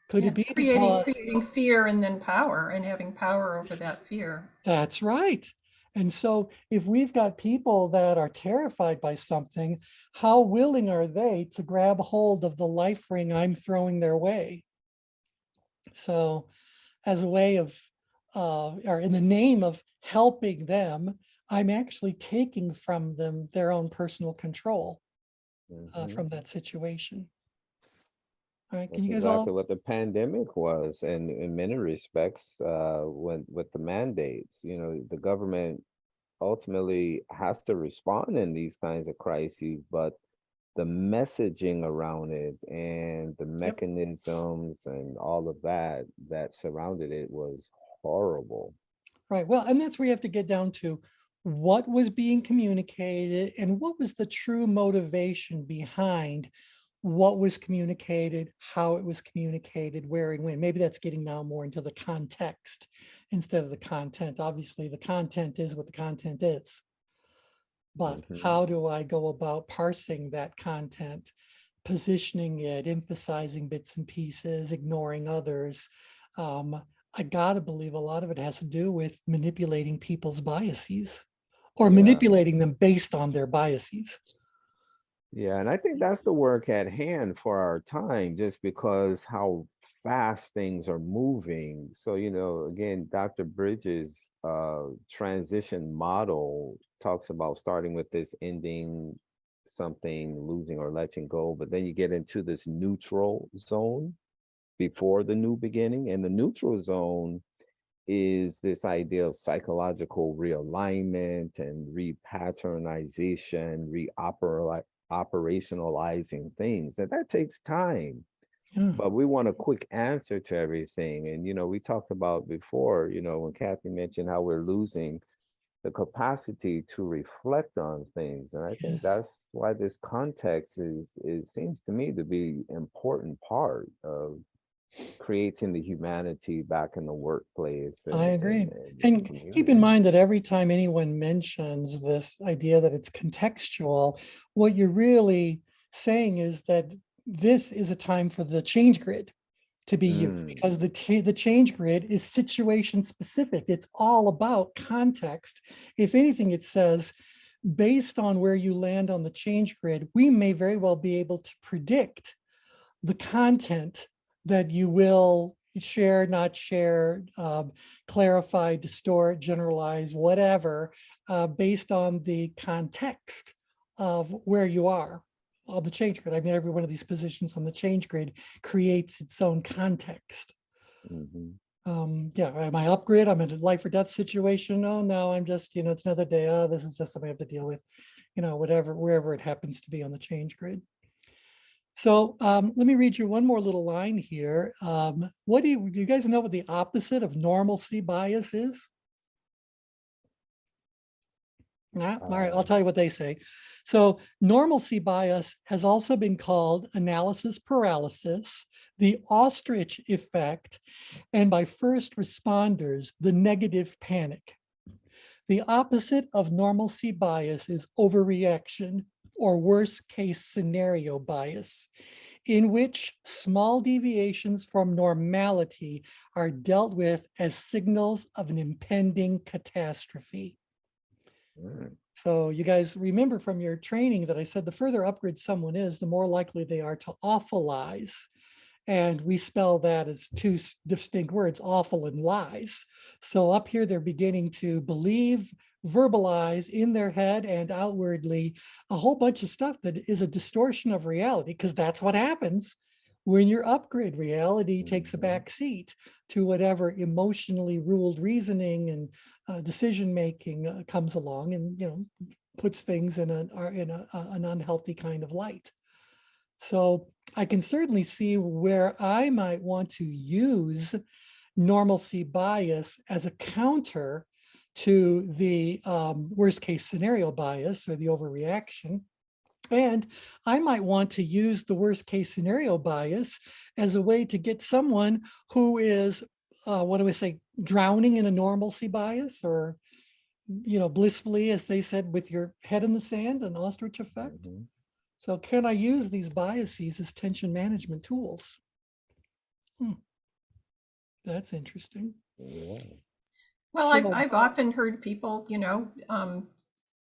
Could it be creating fear and then power, and having power over that fear? That's right. And so if we've got people that are terrified by something, how willing are they to grab hold of the life ring I'm throwing their way? So as a way of, or in the name of helping them, I'm actually taking from them their own personal control from that situation. All right, can That's you guys exactly all? what the pandemic was, and in many respects, when with the mandates, the government ultimately has to respond in these kinds of crises, but the messaging around it and the mechanisms and all of that surrounded it was horrible. Right. Well, and that's where you have to get down to what was being communicated and what was the true motivation behind what was communicated, how it was communicated, where and when. Maybe that's getting now more into the context instead of the content. Obviously, the content is what the content is. But how do I go about parsing that content, positioning it, emphasizing bits and pieces, ignoring others? I gotta believe a lot of it has to do with manipulating people's biases or manipulating them based on their biases. Yeah, and I think that's the work at hand for our time, just because how fast things are moving. So, again, Dr. Bridges' transition model talks about starting with this ending something, losing or letting go, but then you get into this neutral zone before the new beginning. And the neutral zone is this idea of psychological realignment and repatternization, operationalizing things. That takes time, but we want a quick answer to everything. And, we talked about before, when Kathy mentioned how we're losing the capacity to reflect on things. And I think that's why this context seems to me to be important part of creating the humanity back in the workplace. I agree. And the And community. keep in mind that every time anyone mentions this idea that it's contextual, what you're really saying is that this is a time for the change grid to be used, because the change grid is situation specific. It's all about context. If anything, it says, based on where you land on the change grid, we may very well be able to predict the content that you will share, not share, clarify, distort, generalize, whatever, based on the context of where you are on the change grid. I mean, every one of these positions on the change grid creates its own context. Yeah, am I up grid? I'm in a life or death situation. Oh no, I'm just, it's another day. Oh, this is just something I have to deal with, whatever, wherever it happens to be on the change grid. So let me read you one more little line here. What do you guys know what the opposite of normalcy bias is? All right, I'll tell you what they say. So normalcy bias has also been called analysis paralysis, the ostrich effect, and by first responders, the negative panic. The opposite of normalcy bias is overreaction, or worst case scenario bias, in which small deviations from normality are dealt with as signals of an impending catastrophe. So you guys remember from your training that I said the further upgrade someone is, the more likely they are to awfulize. And we spell that as two distinct words, awful and lies. So up here, they're beginning to believe, verbalize in their head and outwardly a whole bunch of stuff that is a distortion of reality, because that's what happens when you're upgrade. Reality takes a back seat to whatever emotionally ruled reasoning and decision making comes along, and puts things in an unhealthy kind of light. So I can certainly see where I might want to use normalcy bias as a counter to the worst case scenario bias, or the overreaction. And I might want to use the worst case scenario bias as a way to get someone who is, what do we say, drowning in a normalcy bias, or, blissfully, as they said, with your head in the sand, an ostrich effect. So can I use these biases as tension management tools? That's interesting. Well, So- I've often heard people,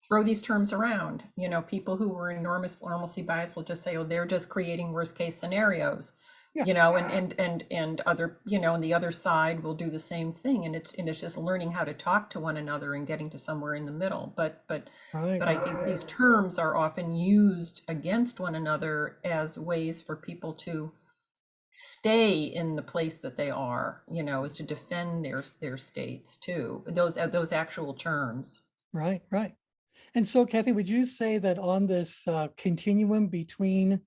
throw these terms around. People who were in normalcy bias will just say, oh, they're just creating worst case scenarios. Yeah. And other, and the other side will do the same thing. And it's just learning how to talk to one another and getting to somewhere in the middle. But I think these terms are often used against one another as ways for people to stay in the place that they are, is to defend their states too. Those actual terms. Right. And so, Kathy, would you say that on this continuum between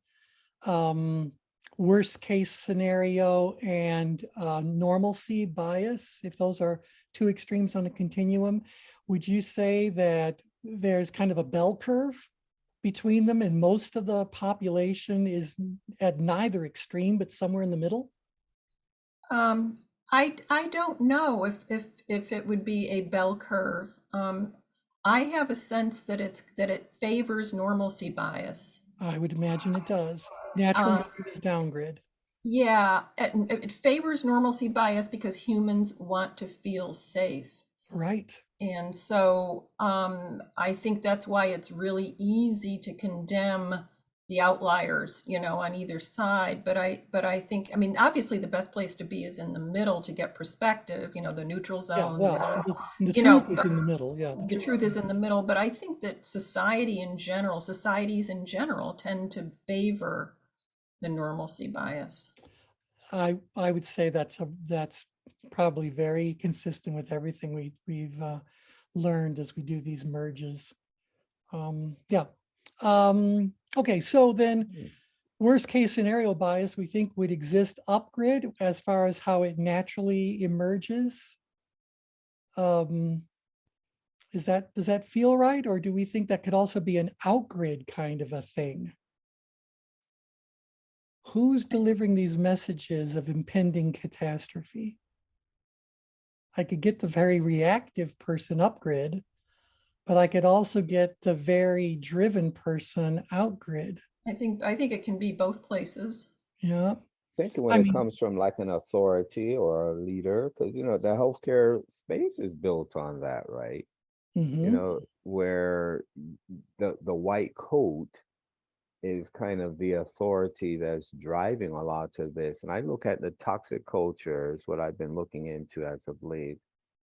worst case scenario and normalcy bias, if those are two extremes on a continuum, would you say that there's kind of a bell curve between them, and most of the population is at neither extreme, but somewhere in the middle? I don't know if it would be a bell curve. I have a sense that it favors normalcy bias. I would imagine it does. Natural is downgrade. Yeah, it favors normalcy bias because humans want to feel safe. Right. And so I think that's why it's really easy to condemn the outliers, on either side. But I think, obviously the best place to be is in the middle to get perspective, the neutral zone. Yeah, well, the truth is in the middle. Yeah, the truth is in the middle. But I think that societies in general tend to favor the normalcy bias. I would say that's probably very consistent with everything we've learned as we do these merges. Yeah. Okay, so then worst case scenario bias we think would exist upgrid as far as how it naturally emerges. Does that feel right, or do we think that could also be an outgrid kind of a thing? who's delivering these messages of impending catastrophe? I could get the very reactive person up grid, but I could also get the very driven person out grid. I think it can be both places. Yeah. I think when it comes from like an authority or a leader, because you know the healthcare space is built on that, right? You know, where the white coat is kind of the authority that's driving a lot of this. And I look at the toxic cultures, what I've been looking into as of late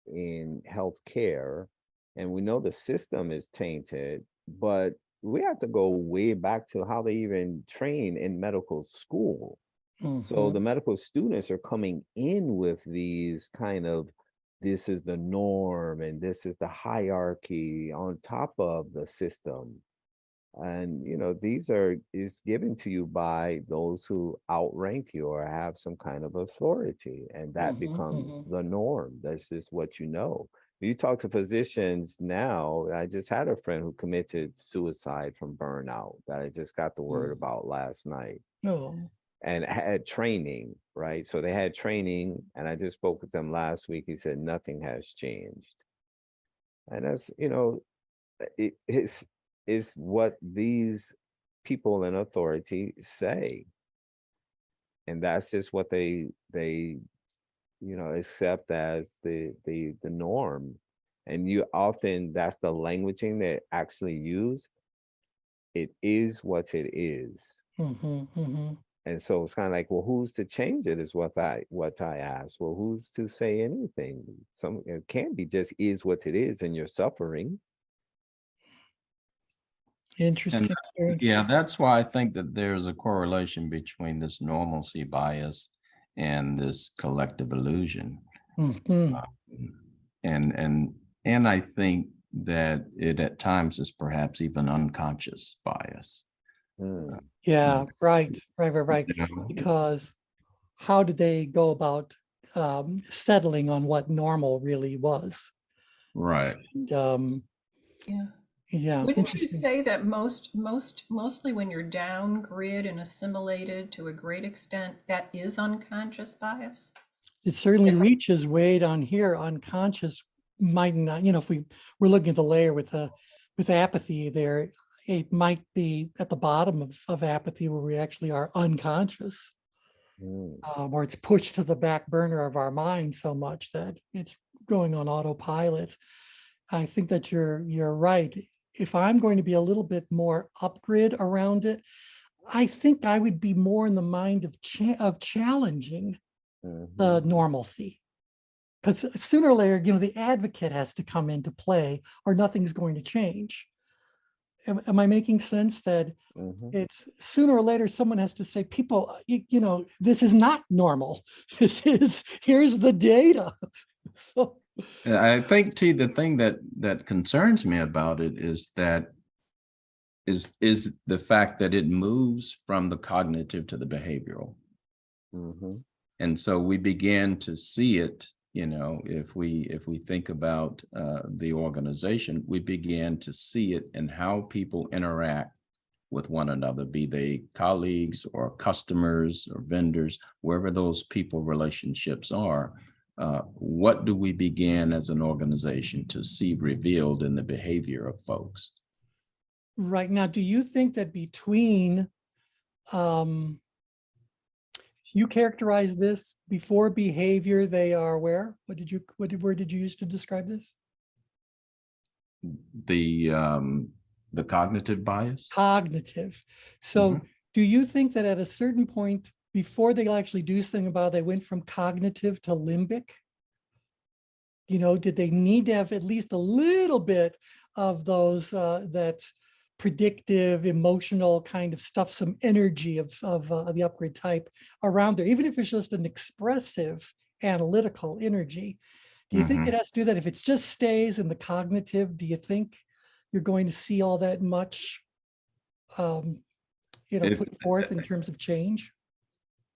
in healthcare, and we know the system is tainted, but we have to go way back to how they even train in medical school. So the medical students are coming in with these kind of, this is the norm and this is the hierarchy on top of the system. And you know, these is given to you by those who outrank you or have some kind of authority, and that becomes the norm. That's just what you know. You talk to physicians now. I just had a friend who committed suicide from burnout that I just got the word about last night. And had training, right? So they had training, and I just spoke with them last week. He said nothing has changed. And that's, you know, is what these people in authority say. And that's just what they you know, accept as the norm. And you often, that's the languaging they actually use. It is what it is. And so it's kind of like, well, who's to change it is what I ask. Well, who's to say anything? It can't be just is what it is, and you're suffering. Interesting. Yeah, that's why I think that there's a correlation between this normalcy bias and this collective illusion. And I think that it at times is perhaps even unconscious bias. Yeah, right. You know? Because how did they go about settling on what normal really was? Right. Yeah. Wouldn't you say that mostly when you're down grid and assimilated to a great extent, that is unconscious bias? It certainly reaches way down here. Unconscious might not, you know, if we're looking at the layer with apathy there, it might be at the bottom of apathy where we actually are unconscious. Or it's pushed to the back burner of our mind so much that it's going on autopilot. I think that you're right. If I'm going to be a little bit more upgrid around it, I think I would be more in the mind of challenging the normalcy. Because sooner or later, you know, the advocate has to come into play or nothing's going to change. Am I making sense that it's sooner or later someone has to say, people, you know, this is not normal. Here's the data. So I think, T, the thing that concerns me about it is that is the fact that it moves from the cognitive to the behavioral. And so we began to see it, you know, if we think about the organization, we began to see it in how people interact with one another, be they colleagues or customers or vendors, wherever those people relationships are. What do we begin as an organization to see revealed in the behavior of folks? Right now, do you think that between, you characterize this before behavior, they are where? Word did you use to describe this? The cognitive bias? Cognitive. So do you think that at a certain point, before they actually do something about it, they went from cognitive to limbic? You know, did they need to have at least a little bit of those that predictive, emotional kind of stuff, some energy of the upgrade type around there, even if it's just an expressive, analytical energy? Do you think it has to do that? If it just stays in the cognitive, do you think you're going to see all that much, you know, put forth in terms of change?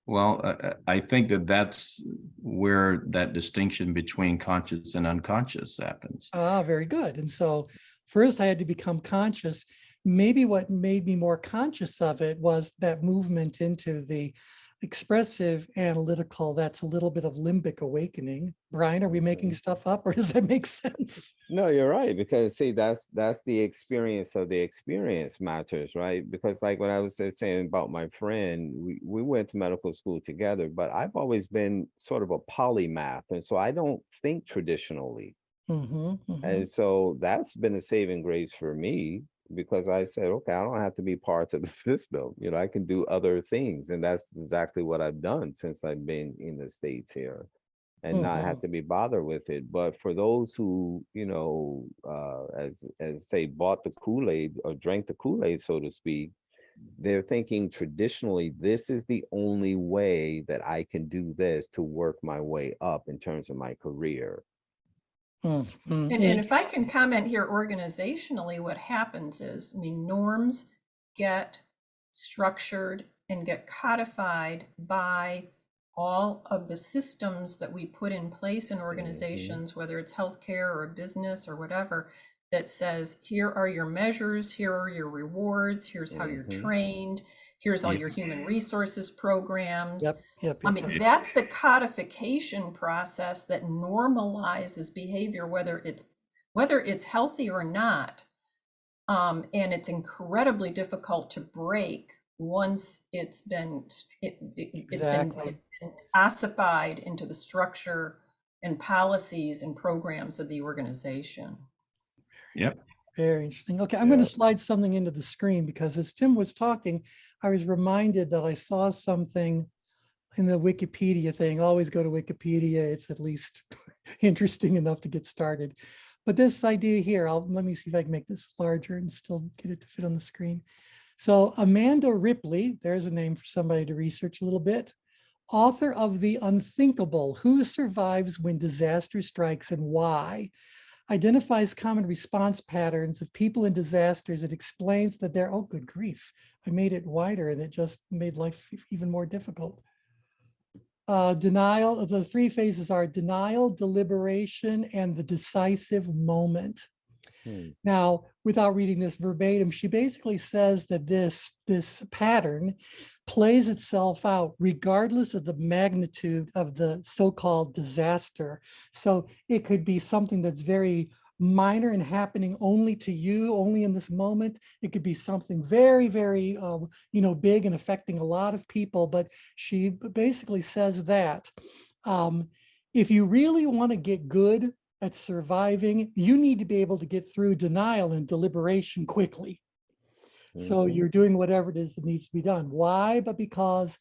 Well, I think that's where that distinction between conscious and unconscious happens. Ah, very good. And so first I had to become conscious. maybe what made me more conscious of it was that movement into the expressive analytical. That's a little bit of limbic awakening. Brian, are we making stuff up, or does that make sense? No, you're right, because see, that's the experience of the experience matters, right? Because like what I was just saying about my friend, we went to medical school together, but I've always been sort of a polymath, and so I don't think traditionally. And so that's been a saving grace for me, because I said, okay, I don't have to be part of the system. You know, I can do other things. And that's exactly what I've done since I've been in the States here, and not have to be bothered with it. But for those who, you know, as say, bought the Kool-Aid or drank the Kool-Aid, so to speak, they're thinking traditionally, this is the only way that I can do this to work my way up in terms of my career. And if I can comment here organizationally, what happens is, I mean, norms get structured and get codified by all of the systems that we put in place in organizations, whether it's healthcare or a business or whatever, that says, here are your measures, here are your rewards, here's how you're trained, here's all your human resources programs. I mean, that's the codification process that normalizes behavior, whether it's healthy or not. And it's incredibly difficult to break once it's been ossified into the structure and policies and programs of the organization. Yep. Very interesting. Okay, I'm going to slide something into the screen, because as Tim was talking, I was reminded that I saw something in the Wikipedia thing. Always go to Wikipedia. It's at least interesting enough to get started. But this idea here, let me see if I can make this larger and still get it to fit on the screen. So Amanda Ripley, there's a name for somebody to research a little bit. Author of The Unthinkable: Who Survives When Disaster Strikes and Why, identifies common response patterns of people in disasters. It explains that they're, oh, good grief, I made it wider and it just made life even more difficult. Denial, the three phases are denial, deliberation, and the decisive moment. Now, without reading this verbatim, she basically says that this pattern plays itself out regardless of the magnitude of the so-called disaster. So it could be something that's very minor and happening only to you, only in this moment. It could be something very, very, big and affecting a lot of people. But she basically says that if you really want to get good at surviving, you need to be able to get through denial and deliberation quickly. So you're doing whatever it is that needs to be done. Why? But because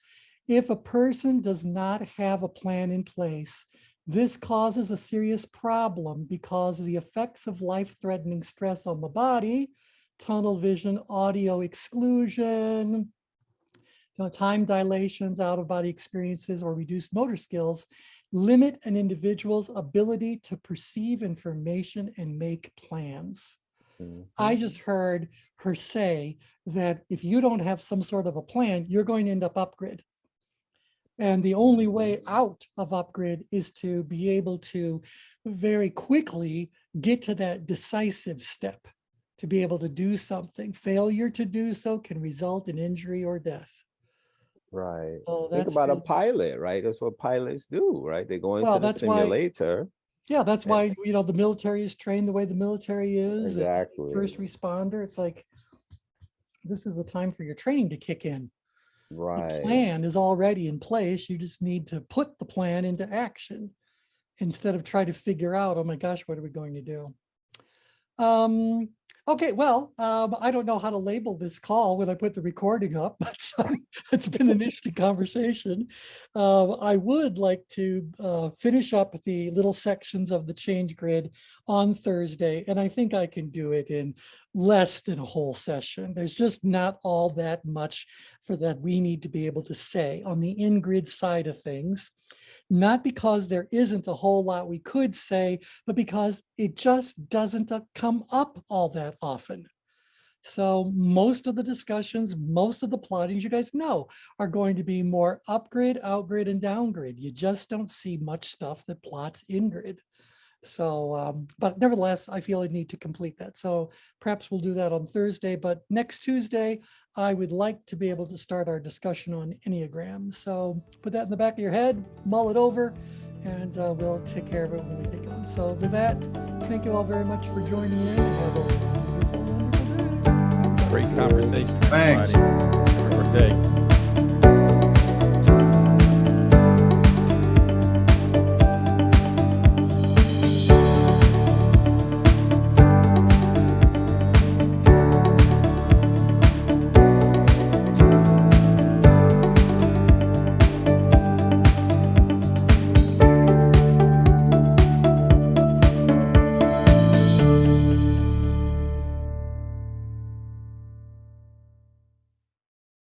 if a person does not have a plan in place, this causes a serious problem, because of the effects of life-threatening stress on the body, tunnel vision, audio exclusion, time dilations, out-of-body experiences, or reduced motor skills limit an individual's ability to perceive information and make plans. I just heard her say that if you don't have some sort of a plan, you're going to end up upgrid. And the only way out of upgrid is to be able to very quickly get to that decisive step, to be able to do something. Failure to do so can result in injury or death. Right. So Think about a pilot, right? That's what pilots do, right? They go into the simulator. Yeah, that's why, the military is trained the way the military is. Exactly. First responder, it's like, this is the time for your training to kick in. Right. The plan is already in place. You just need to put the plan into action instead of try to figure out, oh my gosh, what are we going to do? Okay, well, I don't know how to label this call when I put the recording up, but it's been an interesting conversation. I would like to finish up the little sections of the change grid on Thursday, and I think I can do it in less than a whole session. There's just not all that much for that we need to be able to say on the in-grid side of things. Not because there isn't a whole lot we could say, but because it just doesn't come up all that often. So most of the discussions, most of the plottings, you guys know, are going to be more upgrid, outgrid, and downgrid. You just don't see much stuff that plots in-grid. So, but nevertheless, I feel I need to complete that. So perhaps we'll do that on Thursday, but next Tuesday, I would like to be able to start our discussion on Enneagram. So put that in the back of your head, mull it over, and we'll take care of it when we get going. So with that, thank you all very much for joining in. Have a wonderful, wonderful day. Great conversation. Thanks. Everybody. Have a great day.